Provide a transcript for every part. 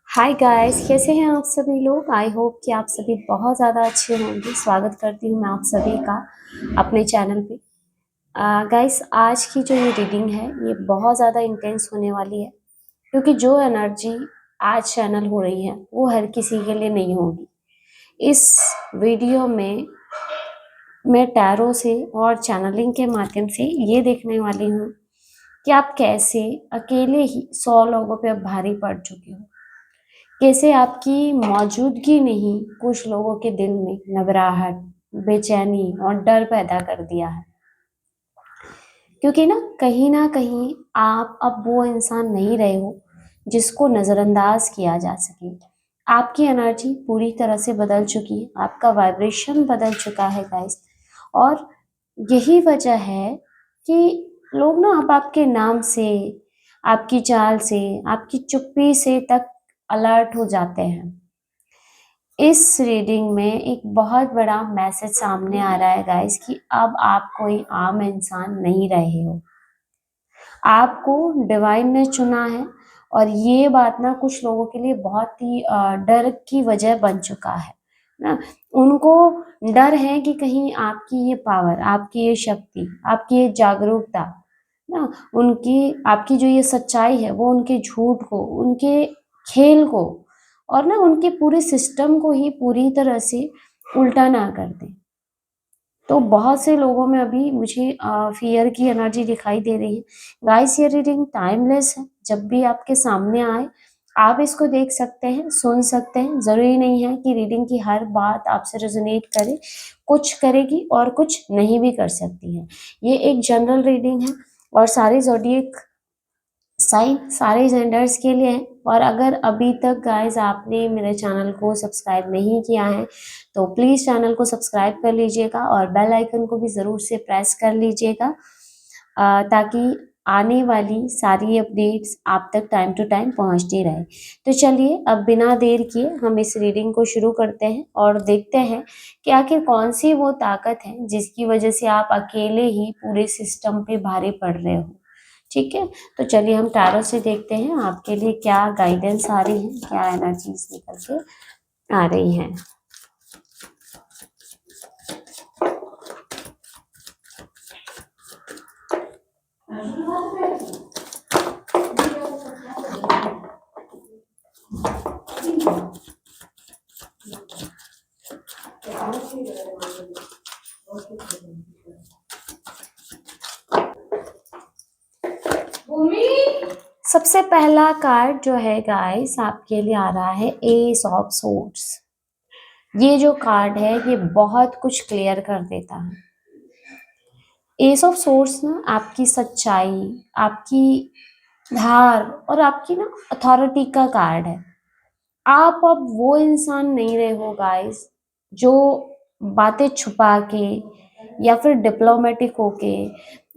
Hi guys, कैसे हैं आप सभी लोग। आई होप कि आप सभी बहुत ज़्यादा अच्छे होंगे। स्वागत करती हूँ मैं आप सभी का अपने चैनल पे। गाइस, आज की जो ये रीडिंग है ये बहुत ज़्यादा इंटेंस होने वाली है, क्योंकि जो एनर्जी आज चैनल हो रही है वो हर किसी के लिए नहीं होगी। इस वीडियो में मैं टैरो से और चैनलिंग के माध्यम से ये देखने वाली हूँ कि आप कैसे अकेले ही 100 लोगों पे अब भारी पड़ चुके हो। कैसे आपकी मौजूदगी ने ही कुछ लोगों के दिल में घबराहट, बेचैनी और डर पैदा कर दिया है। क्योंकि ना कहीं आप अब वो इंसान नहीं रहे हो जिसको नज़रअंदाज किया जा सके। आपकी एनर्जी पूरी तरह से बदल चुकी है, आपका वाइब्रेशन बदल चुका है गाइस। और यही वजह है कि लोग ना अब आपके नाम से, आपकी चाल से, आपकी चुप्पी से तक अलर्ट हो जाते हैं। इस रीडिंग में एक बहुत बड़ा मैसेज सामने आ रहा है गाइस कि अब आप कोई आम इंसान नहीं रहे हो। आपको डिवाइन ने चुना है। और ये बात ना कुछ लोगों के लिए बहुत ही डर की वजह बन चुका है ना। उनको डर है कि कहीं आपकी ये पावर, आपकी ये शक्ति, आपकी ये जागरूकता ना, उनकी आपकी जो ये सच्चाई है वो उनके झूठ को, उनके खेल को और ना उनके पूरे सिस्टम को ही पूरी तरह से उल्टा ना कर दे। तो बहुत से लोगों में अभी मुझे फियर की एनर्जी दिखाई दे रही है। गाइस, ये रीडिंग टाइमलेस है। जब भी आपके सामने आए आप इसको देख सकते हैं, सुन सकते हैं। ज़रूरी नहीं है कि रीडिंग की हर बात आपसे रेजोनेट करे। कुछ करेगी और कुछ नहीं भी कर सकती है। ये एक जनरल रीडिंग है और सारे ज़ोडिएक साइन सारे जेंडर्स के लिए है। और अगर अभी तक गाइस आपने मेरे चैनल को सब्सक्राइब नहीं किया है तो प्लीज़ चैनल को सब्सक्राइब कर लीजिएगा और बेल आइकन को भी ज़रूर से प्रेस कर लीजिएगा, ताकि आने वाली सारी अपडेट्स आप तक टाइम टू टाइम पहुंचती रहे। तो चलिए अब बिना देर किए हम इस रीडिंग को शुरू करते हैं और देखते हैं कि आखिर कौन सी वो ताकत है जिसकी वजह से आप अकेले ही पूरे सिस्टम पे भारी पड़ रहे हो। ठीक है, तो चलिए हम टैरो से देखते हैं आपके लिए क्या गाइडेंस आ रही है, क्या एनर्जीज निकल के आ रही हैं। सबसे पहला कार्ड जो है गाइस आपके लिए आ रहा है एस ऑफ सोर्ड्स। ये जो कार्ड है ये बहुत कुछ क्लियर कर देता है। एस ऑफ सोर्ड्स ना आपकी सच्चाई, आपकी धार और आपकी ना अथॉरिटी का कार्ड है। आप अब वो इंसान नहीं रहे हो गाइस जो बातें छुपा के या फिर डिप्लोमेटिक होके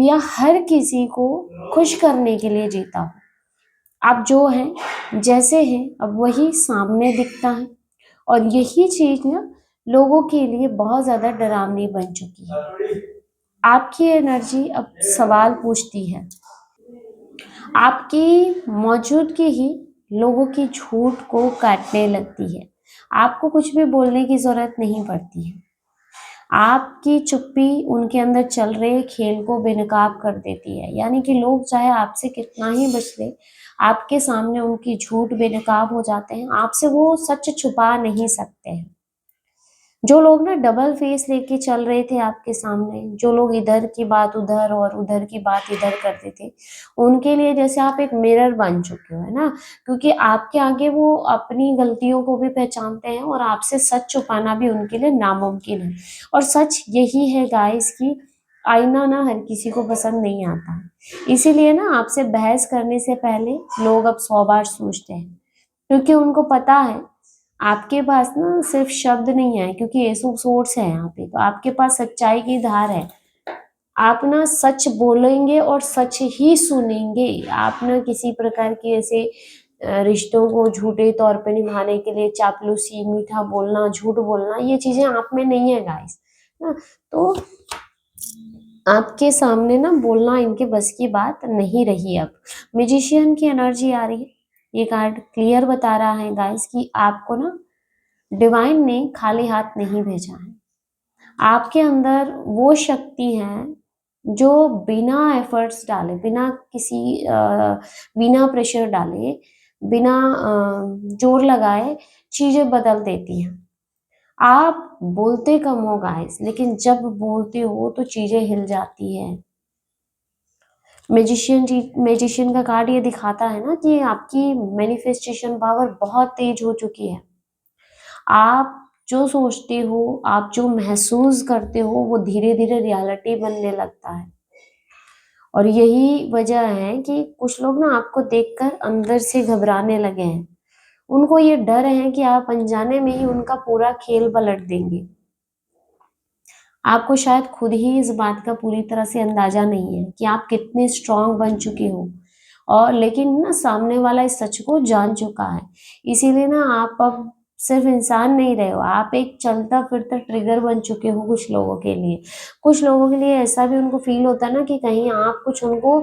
या हर किसी को खुश करने के लिए जीता हो। आप जो हैं, जैसे हैं, अब वही सामने दिखता है। और यही चीज ना लोगों के लिए बहुत ज्यादा डरावनी बन चुकी है। आपकी एनर्जी अब सवाल पूछती है। आपकी मौजूदगी ही लोगों की झूठ को काटने लगती है। आपको कुछ भी बोलने की जरूरत नहीं पड़ती है। आपकी चुप्पी उनके अंदर चल रहे खेल को बेनकाब कर देती है। यानी कि लोग चाहे आपसे कितना ही बच ले, आपके सामने उनकी झूठ बेनकाब हो जाते हैं। आपसे वो सच छुपा नहीं सकते हैं। जो लोग ना डबल फेस लेके चल रहे थे आपके सामने, जो लोग इधर की बात उधर और उधर की बात इधर करते थे, उनके लिए जैसे आप एक मिरर बन चुके हो, है ना। क्योंकि आपके आगे वो अपनी गलतियों को भी पहचानते हैं और आपसे सच छुपाना भी उनके लिए नामुमकिन है। और सच यही है गाइस कि आईना ना हर किसी को पसंद नहीं आता है। इसीलिए ना आपसे बहस करने से पहले लोग अब 100 बार सोचते हैं, क्योंकि उनको पता है आपके पास ना सिर्फ शब्द नहीं है, क्योंकि एस ऑफ सोर्ड्स है यहाँ पे, तो आपके पास सच्चाई की धार है। आप ना सच बोलेंगे और सच ही सुनेंगे। आप ना किसी प्रकार की ऐसे रिश्तों को झूठे तौर पे निभाने के लिए चापलूसी, मीठा बोलना, झूठ बोलना, ये चीजें आप में नहीं है गाइस ना। तो आपके सामने ना बोलना इनके बस की बात नहीं रही। अब मैजिशियन की एनर्जी आ रही है। ये कार्ड क्लियर बता रहा है गाइस कि आपको ना डिवाइन ने खाली हाथ नहीं भेजा है। आपके अंदर वो शक्ति है जो बिना एफर्ट्स डाले, बिना प्रेशर डाले, बिना जोर लगाए चीजें बदल देती हैं। आप बोलते कम हो गाइस, लेकिन जब बोलते हो तो चीजें हिल जाती है। मैजिशियन का कार्ड ये दिखाता है ना कि आपकी मैनिफेस्टेशन पावर बहुत तेज हो चुकी है। आप जो सोचते हो, आप जो महसूस करते हो, वो धीरे धीरे रियलिटी बनने लगता है। और यही वजह है कि कुछ लोग ना आपको देखकर अंदर से घबराने लगे हैं। उनको ये डर है कि आप अनजाने में ही उनका पूरा खेल पलट देंगे। आपको शायद खुद ही इस बात का पूरी तरह से अंदाजा नहीं है कि आप कितने स्ट्रांग बन चुके हो, और लेकिन ना सामने वाला इस सच को जान चुका है। इसीलिए ना आप अब सिर्फ इंसान नहीं रहे हो, आप एक चलता फिरता ट्रिगर बन चुके हो कुछ लोगों के लिए। कुछ लोगों के लिए ऐसा भी उनको फील होता है ना कि कहीं आप कुछ उनको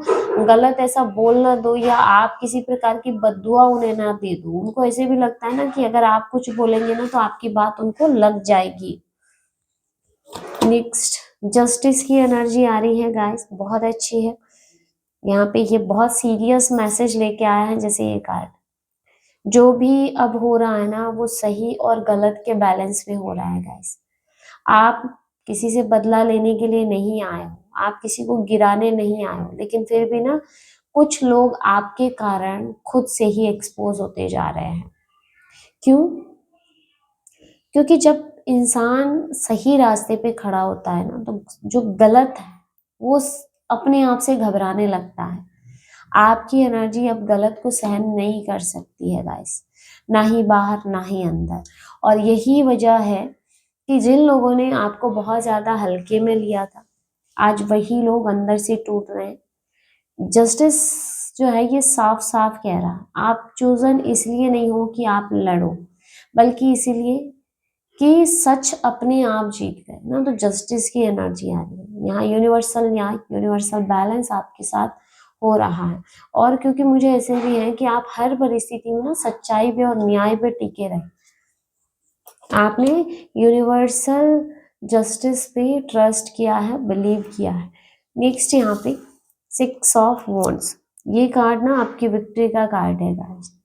गलत ऐसा बोल ना दो, या आप किसी प्रकार की बद्दुआ उन्हें ना दे दो। उनको ऐसे भी लगता है ना कि अगर आप कुछ बोलेंगे ना तो आपकी बात उनको लग जाएगी। नेक्स्ट, जस्टिस की एनर्जी आ रही है गाइस, बहुत अच्छी है। यहाँ पे ये बहुत सीरियस मैसेज लेके आया है। जैसे ये कार्ड, जो भी अब हो रहा है ना वो सही और गलत के बैलेंस में हो रहा है गाइस। आप किसी से बदला लेने के लिए नहीं आए हो, आप किसी को गिराने नहीं आए हो, लेकिन फिर भी ना कुछ लोग आपके कारण खुद से ही एक्सपोज होते जा रहे हैं। क्यों? क्योंकि जब इंसान सही रास्ते पे खड़ा होता है ना, तो जो गलत है वो अपने आप से घबराने लगता है। आपकी एनर्जी अब गलत को सहन नहीं कर सकती है गाइस, ना ही बाहर ना ही अंदर। और यही वजह है कि जिन लोगों ने आपको बहुत ज्यादा हल्के में लिया था, आज वही लोग अंदर से टूट रहे हैं। जस्टिस जो है ये साफ साफ कह रहा है, आप चोजन इसलिए नहीं हो कि आप लड़ो, बल्कि इसीलिए कि सच अपने आप जीत गए ना। तो जस्टिस की एनर्जी आ रही है यहाँ, यूनिवर्सल न्याय, यूनिवर्सल बैलेंस आपके साथ हो रहा है। और क्योंकि मुझे ऐसे भी है कि आप हर परिस्थिति में ना सच्चाई पे और न्याय पे टिके रहे, आपने यूनिवर्सल जस्टिस पे ट्रस्ट किया है, बिलीव किया है। नेक्स्ट यहाँ पे 6 ऑफ वॉन्ड्स, ये कार्ड ना आपकी विक्ट्री का कार्ड है गाइस।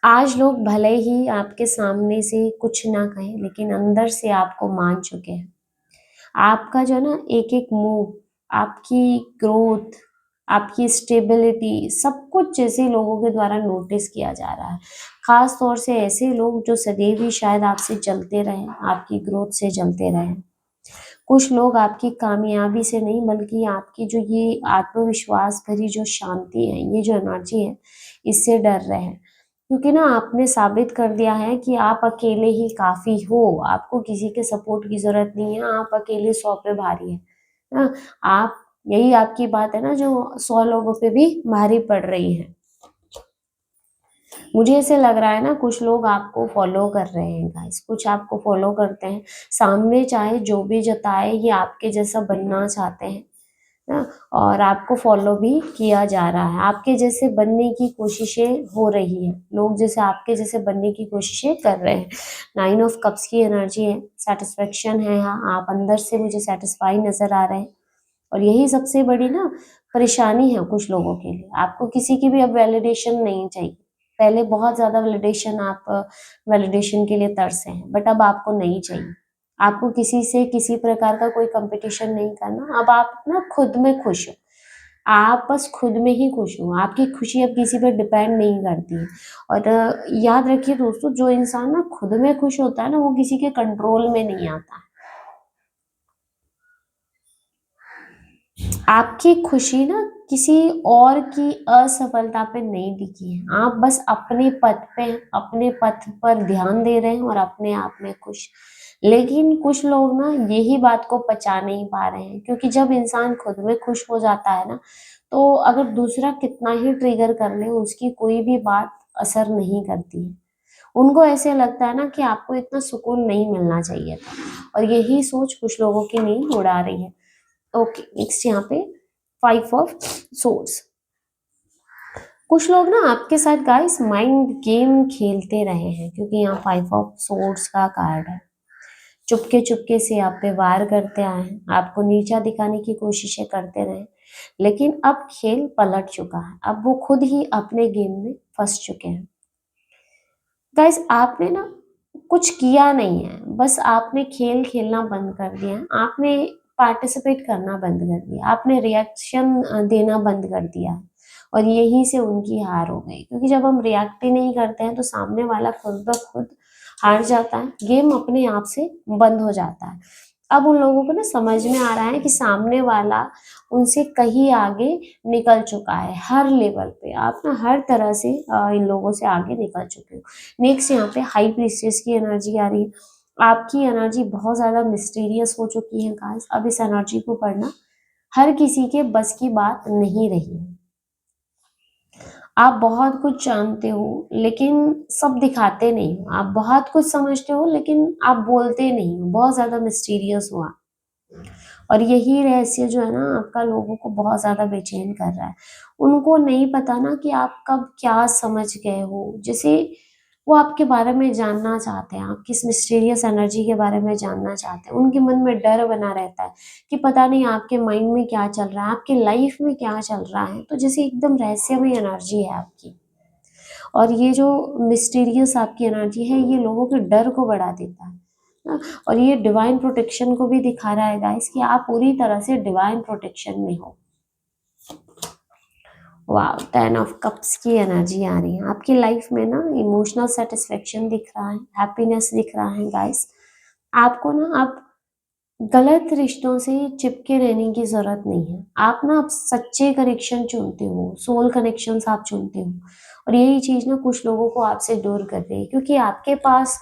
आज लोग भले ही आपके सामने से कुछ ना कहें, लेकिन अंदर से आपको मान चुके हैं। आपका जो ना एक एक मूव, आपकी ग्रोथ, आपकी स्टेबिलिटी, सब कुछ जैसे लोगों के द्वारा नोटिस किया जा रहा है। खास तौर से ऐसे लोग जो सदैव ही शायद आपसे जलते रहे, आपकी ग्रोथ से जलते रहे। कुछ लोग आपकी कामयाबी से नहीं, बल्कि आपकी जो ये आत्मविश्वास भरी जो शांति है, ये जो एनर्जी है, इससे डर रहे हैं। क्योंकि ना आपने साबित कर दिया है कि आप अकेले ही काफी हो, आपको किसी के सपोर्ट की जरूरत नहीं है, आप अकेले 100 पे भारी है ना। आप, यही आपकी बात है ना जो 100 लोगों पे भी भारी पड़ रही है। मुझे ऐसे लग रहा है ना कुछ लोग आपको फॉलो कर रहे हैं गाइस, कुछ आपको फॉलो करते हैं। सामने चाहे जो भी जताए, ये आपके जैसा बनना चाहते हैं ना, और आपको फॉलो भी किया जा रहा है। आपके जैसे बनने की कोशिशें हो रही हैं, लोग जैसे आपके जैसे बनने की कोशिशें कर रहे हैं। 9 ऑफ कप्स की एनर्जी है, सेटिस्फेक्शन है यहाँ, आप अंदर से मुझे सेटिस्फाई नजर आ रहे हैं। और यही सबसे बड़ी ना परेशानी है कुछ लोगों के लिए, आपको किसी की भी अब वैलिडेशन नहीं चाहिए। पहले बहुत ज्यादा वैलिडेशन, आप वैलिडेशन के लिए तरसे हैं, बट अब आपको नहीं चाहिए। आपको किसी से किसी प्रकार का कोई कंपटीशन नहीं करना। अब आप ना खुद में खुश हो, आप बस खुद में ही खुश हो, आपकी खुशी अब किसी पर डिपेंड नहीं करती है। और याद रखिए दोस्तों, जो इंसान ना खुद में खुश होता है ना, वो किसी के कंट्रोल में नहीं आता। आपकी खुशी ना किसी और की असफलता पे नहीं टिकी है, आप बस अपने पथ पे, अपने पथ पर ध्यान दे रहे हैं और अपने आप में खुश। लेकिन कुछ लोग ना यही बात को पचा नहीं पा रहे हैं, क्योंकि जब इंसान खुद में खुश हो जाता है ना, तो अगर दूसरा कितना ही ट्रिगर कर ले, उसकी कोई भी बात असर नहीं करती है। उनको ऐसे लगता है ना कि आपको इतना सुकून नहीं मिलना चाहिए था, और यही सोच कुछ लोगों की नींद उड़ा रही है। ओके, नेक्स्ट यहाँ पे 5 ऑफ सोर्ड्स, कुछ लोग ना आपके साथ गाइस माइंड गेम खेलते रहे हैं, क्योंकि यहाँ 5 ऑफ सोर्ड्स का कार्ड है। चुपके चुपके से आप पे वार करते आए हैं, आपको नीचा दिखाने की कोशिशें करते रहे, लेकिन अब खेल पलट चुका है। अब वो खुद ही अपने गेम में फंस चुके हैं। गाइस आपने ना कुछ किया नहीं है, बस आपने खेल खेलना बंद कर दिया है, आपने पार्टिसिपेट करना बंद कर दिया, आपने रिएक्शन देना बंद कर दिया है, और यहीं से उनकी हार हो गई। क्योंकि जब हम रिएक्ट ही नहीं करते हैं तो सामने वाला खुद ब खुद हार जाता है, गेम अपने आप से बंद हो जाता है। अब उन लोगों को ना समझ में आ रहा है कि सामने वाला उनसे कहीं आगे निकल चुका है, हर लेवल पे आप ना हर तरह से इन लोगों से आगे निकल चुके हो। नेक्स्ट यहाँ पे हाई प्रीस्टेस की एनर्जी आ रही है। आपकी एनर्जी बहुत ज्यादा मिस्टीरियस हो चुकी है गाइस। अब इस एनर्जी को पढ़ना हर किसी के बस की बात नहीं रही है। आप बहुत कुछ जानते हो लेकिन सब दिखाते नहीं हो, आप बहुत कुछ समझते हो लेकिन आप बोलते नहीं हो, बहुत ज्यादा मिस्टीरियस हो आप। और यही रहस्य जो है ना आपका लोगों को बहुत ज्यादा बेचैन कर रहा है। उनको नहीं पता ना कि आप कब क्या समझ गए हो, जैसे वो आपके बारे में जानना चाहते हैं, आप किस मिस्टीरियस एनर्जी के बारे में जानना चाहते हैं। उनके मन में डर बना रहता है कि पता नहीं आपके माइंड में क्या चल रहा है, आपके लाइफ में क्या चल रहा है। तो जैसे एकदम रहस्यमय एनर्जी है आपकी, और ये जो मिस्टीरियस आपकी एनर्जी है ये लोगों के डर को बढ़ा देता है ना। और ये डिवाइन प्रोटेक्शन को भी दिखा रहा है गाइस कि आप पूरी तरह से डिवाइन प्रोटेक्शन में हो। वाह, 10 ऑफ कप्स की एनर्जी आ रही है आपकी लाइफ में ना। इमोशनल सेटिस्फेक्शन दिख रहा है, हैप्पीनेस दिख रहा है गाइस। आपको ना अब गलत रिश्तों से चिपके रहने की जरूरत नहीं है। आप ना अब सच्चे कनेक्शन चुनते हो, सोल कनेक्शंस आप चुनते हो। और यही चीज ना कुछ लोगों को आपसे दूर कर रही है, क्योंकि आपके पास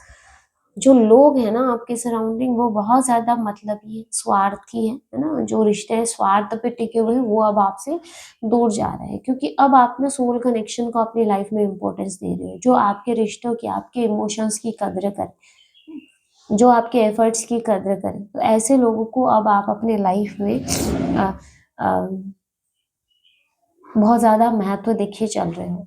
जो लोग हैं ना आपके सराउंडिंग वो बहुत ज्यादा मतलबी है, स्वार्थी है ना। जो रिश्ते हैं स्वार्थ पे टिके हुए हैं वो अब आपसे दूर जा रहे हैं, क्योंकि अब आप ना सोल कनेक्शन को अपनी लाइफ में इंपॉर्टेंस दे रहे हो, जो आपके रिश्तों की, आपके इमोशंस की कद्र करे, जो आपके एफर्ट्स की कद्र करे। तो ऐसे लोगों को अब आप अपने लाइफ में आ, आ, बहुत ज्यादा महत्व देखे चल रहे हो।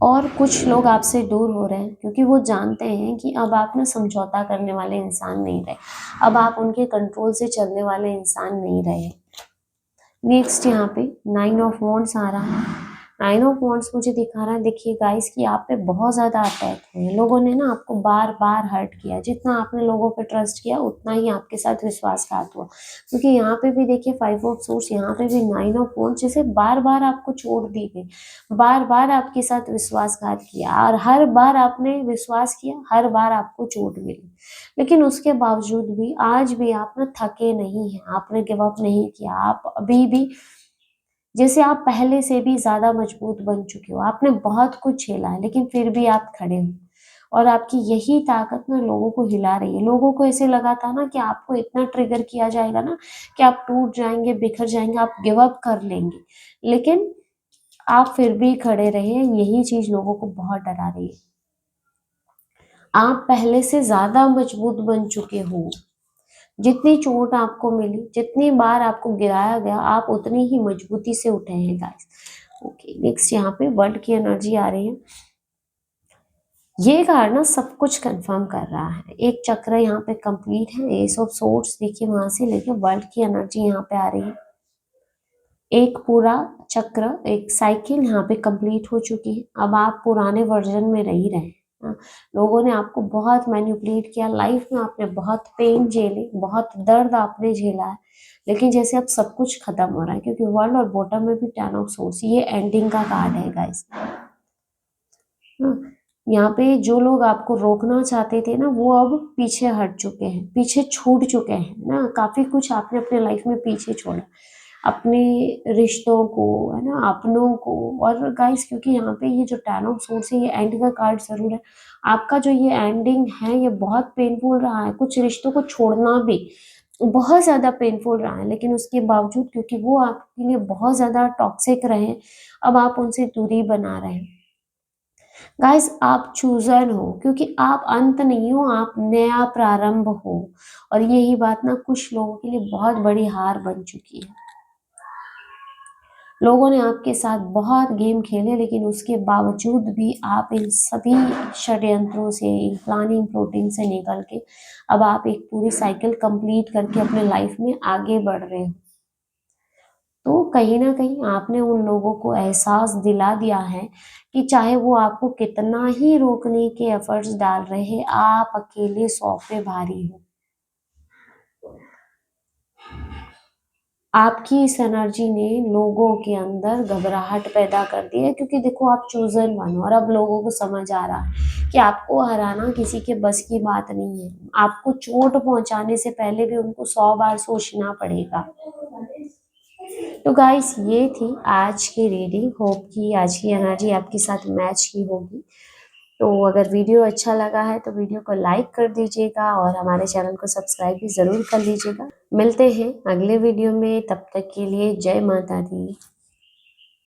और कुछ लोग आपसे दूर हो रहे हैं क्योंकि वो जानते हैं कि अब आप ना समझौता करने वाले इंसान नहीं रहे, अब आप उनके कंट्रोल से चलने वाले इंसान नहीं रहे। नेक्स्ट यहाँ पे 9 ऑफ वॉन्ड्स आ रहा है। 9 ऑफ वॉन्ड्स मुझे दिखा रहा है, देखिए गाइस, कि आप पे बहुत ज्यादा अटैक हुए, लोगों ने ना आपको बार बार हर्ट किया। जितना आपने लोगों पे ट्रस्ट किया उतना ही आपके साथ विश्वासघात हुआ। क्योंकि यहाँ पे भी देखिए 5 ऑफ सोर्स, यहाँ पे भी 9 ऑफ वॉन्ड्स, जैसे बार बार आपको चोट दी गई, बार बार आपके साथ विश्वासघात किया, और हर बार आपने विश्वास किया, हर बार आपको चोट मिली। लेकिन उसके बावजूद भी आज भी आप ना थके नहीं हैं, आपने गिव अप नहीं किया। आप अभी भी जैसे आप पहले से भी ज्यादा मजबूत बन चुके हो, आपने बहुत कुछ झेला है लेकिन फिर भी आप खड़े हो। और आपकी यही ताकत ना लोगों को हिला रही है। लोगों को ऐसे लगा था ना कि आपको इतना ट्रिगर किया जाएगा ना कि आप टूट जाएंगे, बिखर जाएंगे, आप गिव अप कर लेंगे, लेकिन आप फिर भी खड़े रहे। यही चीज लोगों को बहुत डरा रही है। आप पहले से ज्यादा मजबूत बन चुके हो। जितनी चोट आपको मिली, जितनी बार आपको गिराया गया, आप उतनी ही मजबूती से उठे हैं गाइस। ओके, नेक्स्ट यहाँ पे वर्ल्ड की एनर्जी आ रही है। ये कार्ड ना सब कुछ कंफर्म कर रहा है। एक चक्र यहाँ पे कंप्लीट है, एस ऑफ सोर्ड्स देखिए वहां से लेके वर्ल्ड की एनर्जी यहाँ पे आ रही है। एक पूरा चक्र, एक साइकिल यहाँ पे कंप्लीट हो चुकी है। अब आप पुराने वर्जन में रह ही रहे हैं। हाँ, लोगों ने आपको बहुत मैनिपुलेट किया, लाइफ में आपने बहुत पेन झेले, बहुत दर्द आपने झेला है, लेकिन जैसे अब सब कुछ खत्म हो रहा है, क्योंकि वर्ल्ड और बॉटम में भी 10 ऑफ सोर्स, ये एंडिंग का कार्ड है गाइस। यहाँ पे जो लोग आपको रोकना चाहते थे ना वो अब पीछे हट चुके हैं, पीछे छूट चुके हैं ना। काफी कुछ आपने अपने लाइफ में पीछे छोड़ा, अपने रिश्तों को, है ना, अपनों को। और गाइस क्योंकि यहाँ पे ये जो 10 ऑफ सोर्स है ये एंड का कार्ड जरूर है। आपका जो ये एंडिंग है ये बहुत पेनफुल रहा है, कुछ रिश्तों को छोड़ना भी बहुत ज्यादा पेनफुल रहा है, लेकिन उसके बावजूद क्योंकि वो आपके लिए बहुत ज्यादा टॉक्सिक रहे, अब आप उनसे दूरी बना रहे हैं। गाइस आप चूजन हो, क्योंकि आप अंत नहीं हो, आप नया प्रारंभ हो। और यही बात ना कुछ लोगों के लिए बहुत बड़ी हार बन चुकी है। लोगों ने आपके साथ बहुत गेम खेले, लेकिन उसके बावजूद भी आप इन सभी षड्यंत्रों से, इन प्लानिंग प्लॉटिंग से निकल के अब आप एक पूरी साइकिल कंप्लीट करके अपने लाइफ में आगे बढ़ रहे हो। तो कहीं ना कहीं आपने उन लोगों को एहसास दिला दिया है कि चाहे वो आपको कितना ही रोकने के एफर्ट्स डाल रहे हैं, आप अकेले 100 पे भारी हो। आपकी इस एनर्जी ने लोगों के अंदर घबराहट पैदा कर दी है, क्योंकि देखो आप चूजन वन हो और अब लोगों को समझ आ रहा है कि आपको हराना किसी के बस की बात नहीं है। आपको चोट पहुंचाने से पहले भी उनको 100 बार सोचना पड़ेगा। तो गाइस, ये थी आज की रीडिंग। होप कि आज की एनर्जी आपके साथ मैच की होगी। तो अगर वीडियो अच्छा लगा है तो वीडियो को लाइक कर दीजिएगा और हमारे चैनल को सब्सक्राइब भी ज़रूर कर लीजिएगा। मिलते हैं अगले वीडियो में, तब तक के लिए जय माता दी।